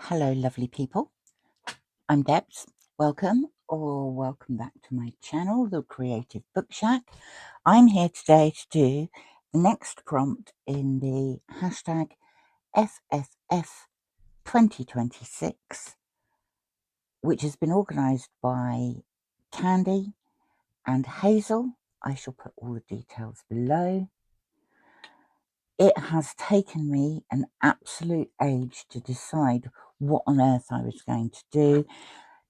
Hello, lovely people. I'm Debs. Welcome or welcome back to my channel, The Creative Book Shack. I'm here today to do the next prompt in the hashtag FFF 2026, which has been organised by Candy and Hazel. I shall put all the details below. It has taken me an absolute age to decide what on earth I was going to do,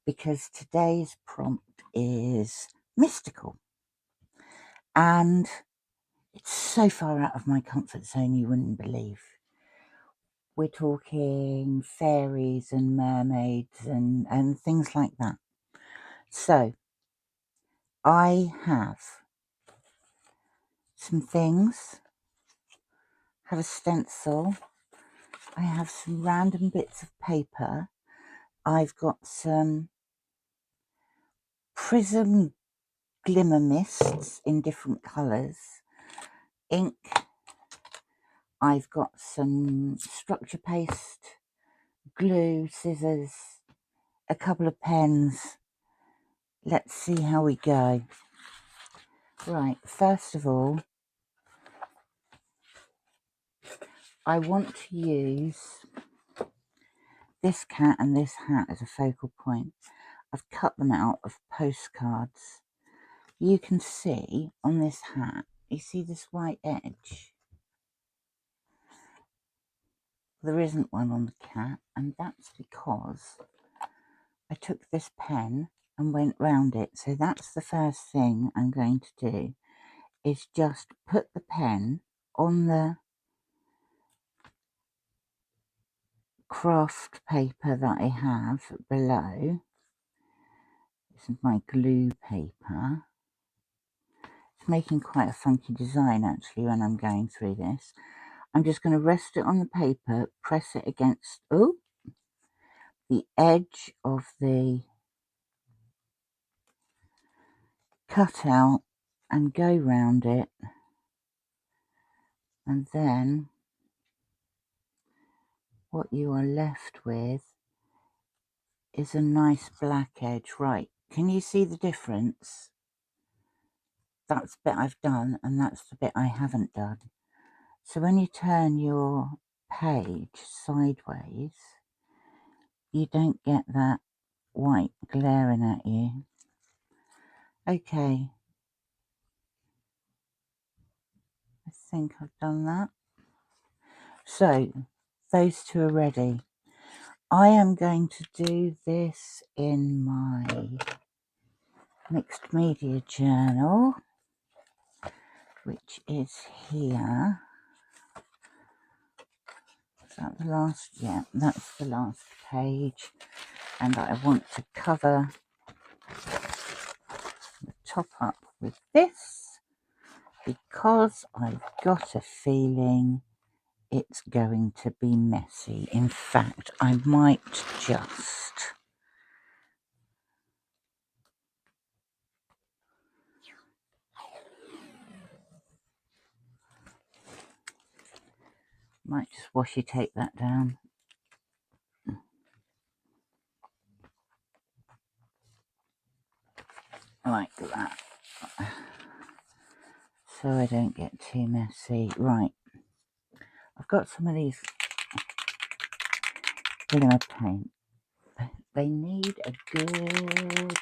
because today's prompt is mystical and it's so far out of my comfort zone you wouldn't believe. We're talking fairies and mermaids and things like that. So I have some things, have a stencil, I have some random bits of paper, I've got some prism glimmer mists in different colours, ink, I've got some structure paste, glue, scissors, a couple of pens. Let's see how we go. Right, first of all, I want to use this cat and this hat as a focal point. I've cut them out of postcards. You can see on this hat, you see this white edge? There isn't one on the cat, and that's because I took this pen and went round it. So that's the first thing I'm going to do, is just put the pen on the craft paper that I have below. This is my glue paper. It's making quite a funky design actually when I'm going through this. I'm just going to rest it on the paper, press it against the edge of the cutout and go round it, and then what you are left with is a nice black edge. Right, can you see the difference? That's the bit I've done and that's the bit I haven't done. So when you turn your page sideways, you don't get that white glaring at you. Okay, I think I've done that. So those two are ready. I am going to do this in my mixed media journal, which is here. Is that the last? Yeah, that's the last page. And I want to cover the top up with this because I've got a feeling it's going to be messy. In fact, I might just washi tape that down. Like that, so I don't get too messy. Right, I've got some of these glimmer paint. They need a good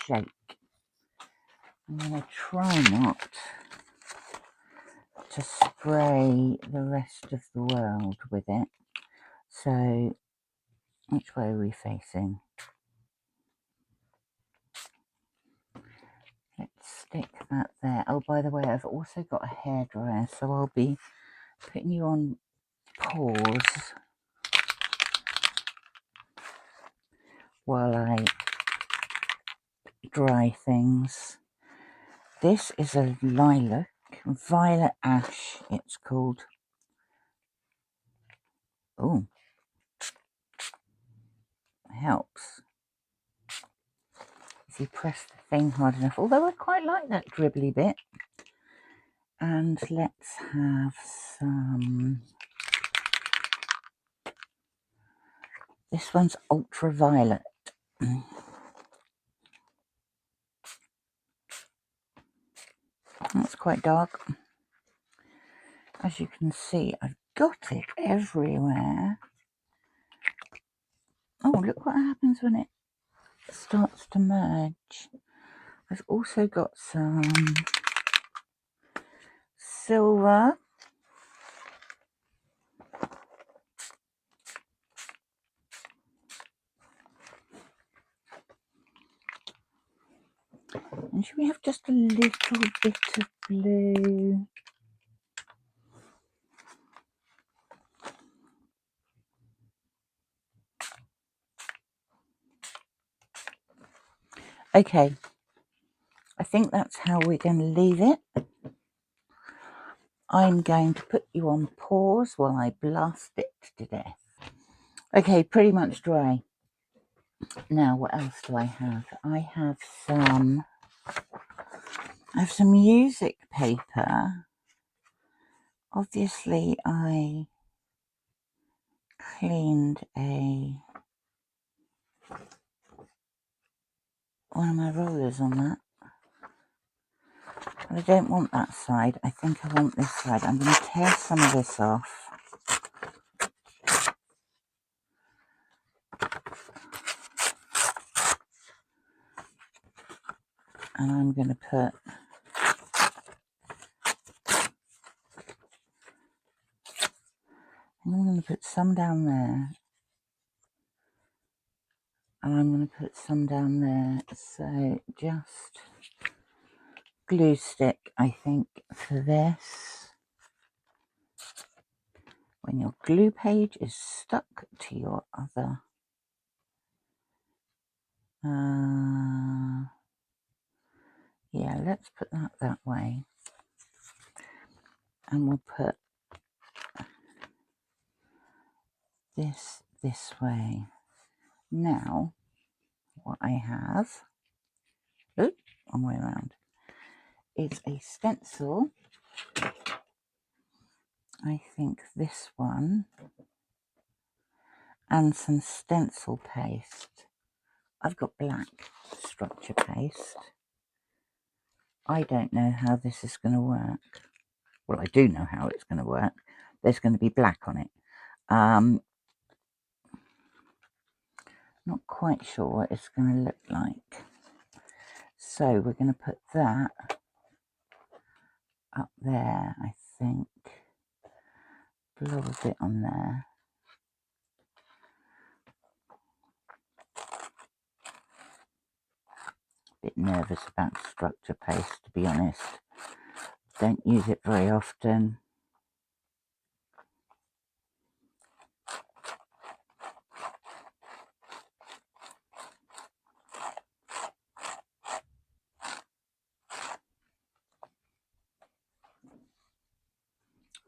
shake. I'm going to try not to spray the rest of the world with it. So, which way are we facing? Let's stick that there. Oh, by the way, I've also got a hairdryer, so I'll be putting you on pause while I dry things. This is a lilac, violet ash, it's called. Oh, helps if you press the thing hard enough, although I quite like that dribbly bit. And let's have some This one's ultraviolet. That's quite dark. As you can see, I've got it everywhere. Oh, look what happens when it starts to merge. I've also got some silver. And should we have just a little bit of blue? Okay, I think that's how we're going to leave it. I'm going to put you on pause while I blast it to death. Okay, pretty much dry. Now, what else do I have? I have some music paper. Obviously, I cleaned one of my rollers on that. But I don't want that side. I think I want this side. I'm going to tear some of this off. And I'm going to put some down there. And I'm going to put some down there. So just glue stick, I think, for this. When your glue page is stuck to your other yeah, let's put that way, and we'll put this way. Now what I have, wrong way around, is a stencil. I think this one, and some stencil paste. I've got black structure paste. I don't know how this is going to work. Well, I do know how it's going to work. There's going to be black on it. Not quite sure what it's going to look like. So we're going to put that up there, I think. Blob a bit on there. Bit nervous about structure paste, to be honest. Don't use it very often.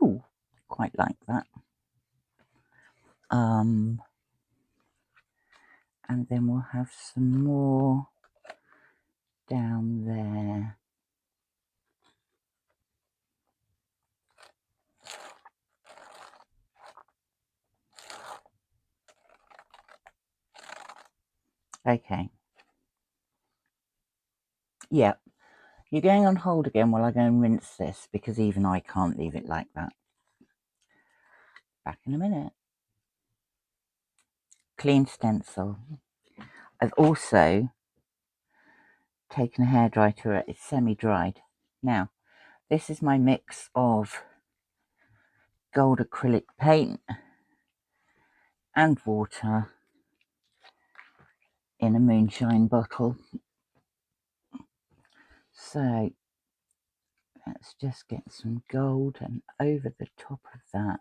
Ooh, quite like that. And then we'll have some more down there. Okay. Yeah. You're going on hold again while I go and rinse this, because even I can't leave it like that. Back in a minute. Clean stencil. I've also taken a hairdryer to it. It's semi-dried. Now, this is my mix of gold acrylic paint and water in a moonshine bottle. So let's just get some gold, and over the top of that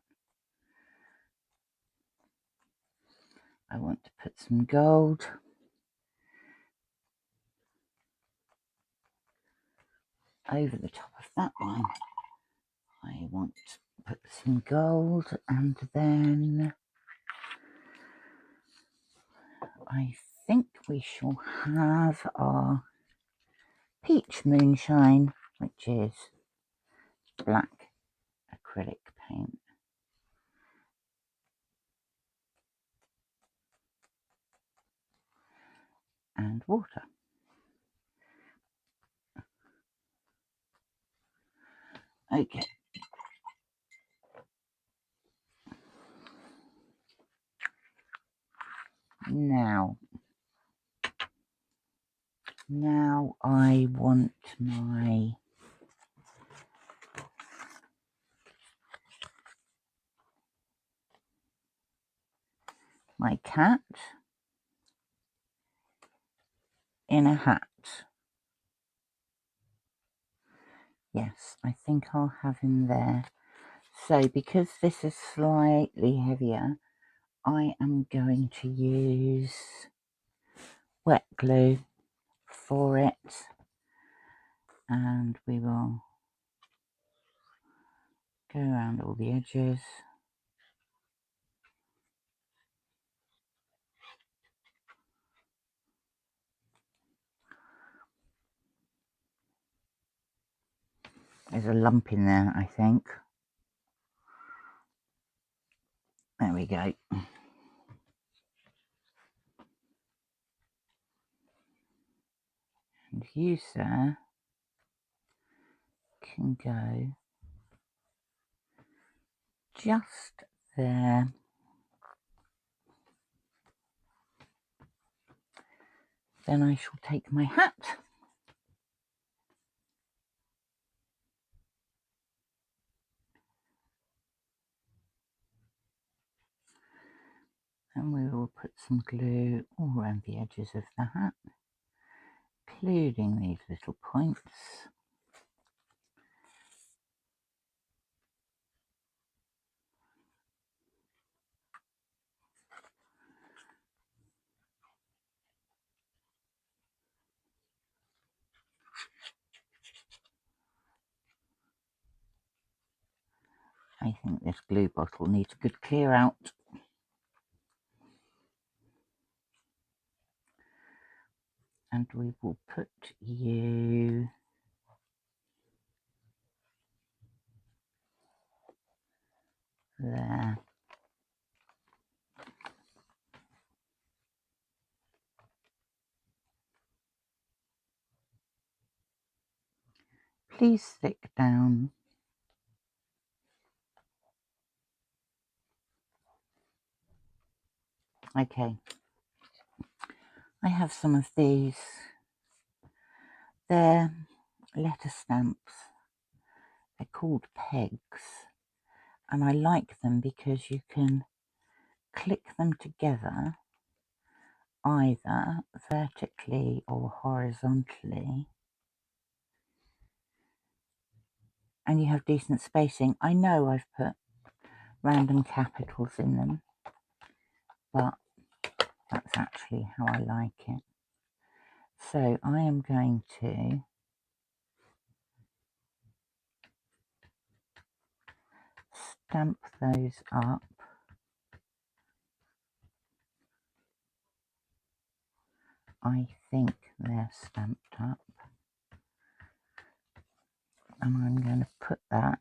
I want to put some gold. Over the top of that one I want to put some gold, and then I think we shall have our peach moonshine, which is black acrylic paint. water. Okay. Now I want my cat in a hat. Yes, I think I'll have him there. So because this is slightly heavier, I am going to use wet glue for it, and we will go around all the edges. There's a lump in there, I think. There we go. And you, sir, can go just there. Then I shall take my hat and we will put some glue all around the edges of the hat, including these little points. I think this glue bottle needs a good clear out. And we will put you there. Please stick down. Okay, I have some of these. They're letter stamps. They're called pegs, and I like them because you can click them together either vertically or horizontally, and you have decent spacing. I know I've put random capitals in them, but that's actually how I like it. So I am going to stamp those up. I think they're stamped up, and I'm going to put that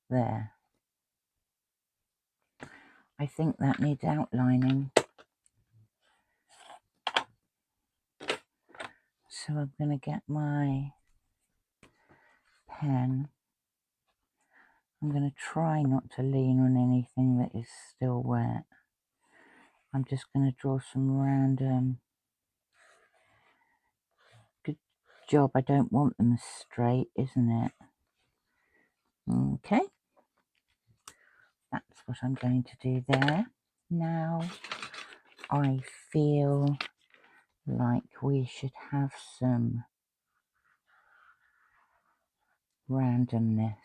there. I think that needs outlining, so I'm going to get my pen. I'm going to try not to lean on anything that is still wet. I'm just going to draw some random. Good job, I don't want them straight, isn't it? Okay, that's what I'm going to do there. Now I feel like we should have some randomness.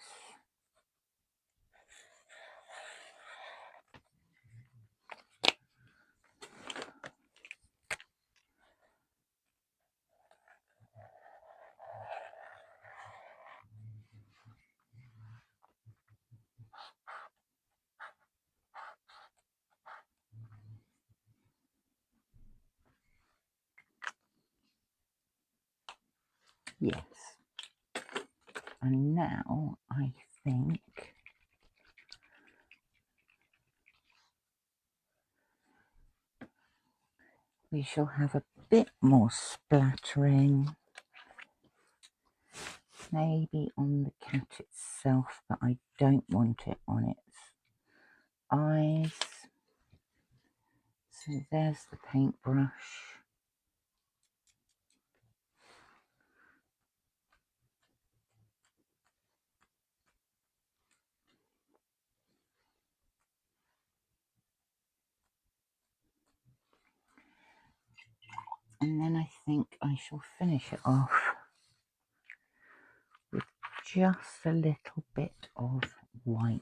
Yes. And now I think we shall have a bit more splattering, maybe on the cat itself, but I don't want it on its eyes. So there's the paintbrush. And then I think I shall finish it off with just a little bit of white.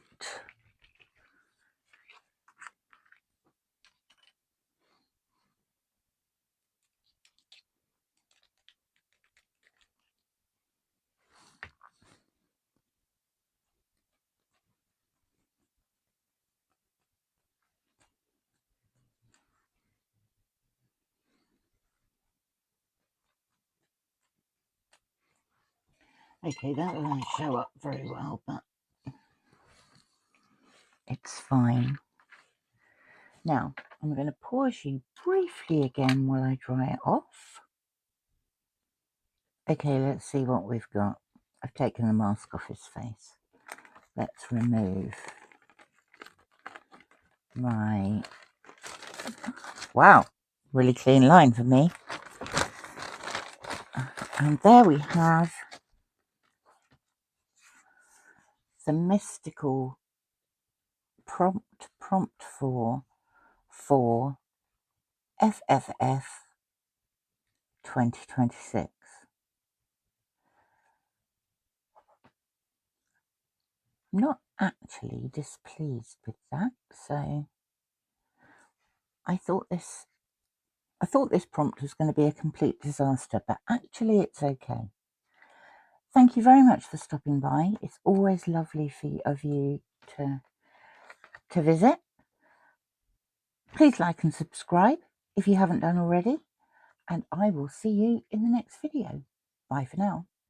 Okay, that won't show up very well, but it's fine. Now, I'm going to pause you briefly again while I dry it off. Okay, let's see what we've got. I've taken the mask off his face. Let's remove my... Wow, really clean line for me. And there we have the mystical prompt for FFF 2026. I'm not actually displeased with that, so I thought this prompt was going to be a complete disaster, but actually it's okay. Thank you very much for stopping by. It's always lovely of you to visit. Please like and subscribe if you haven't done already, and I will see you in the next video. Bye for now.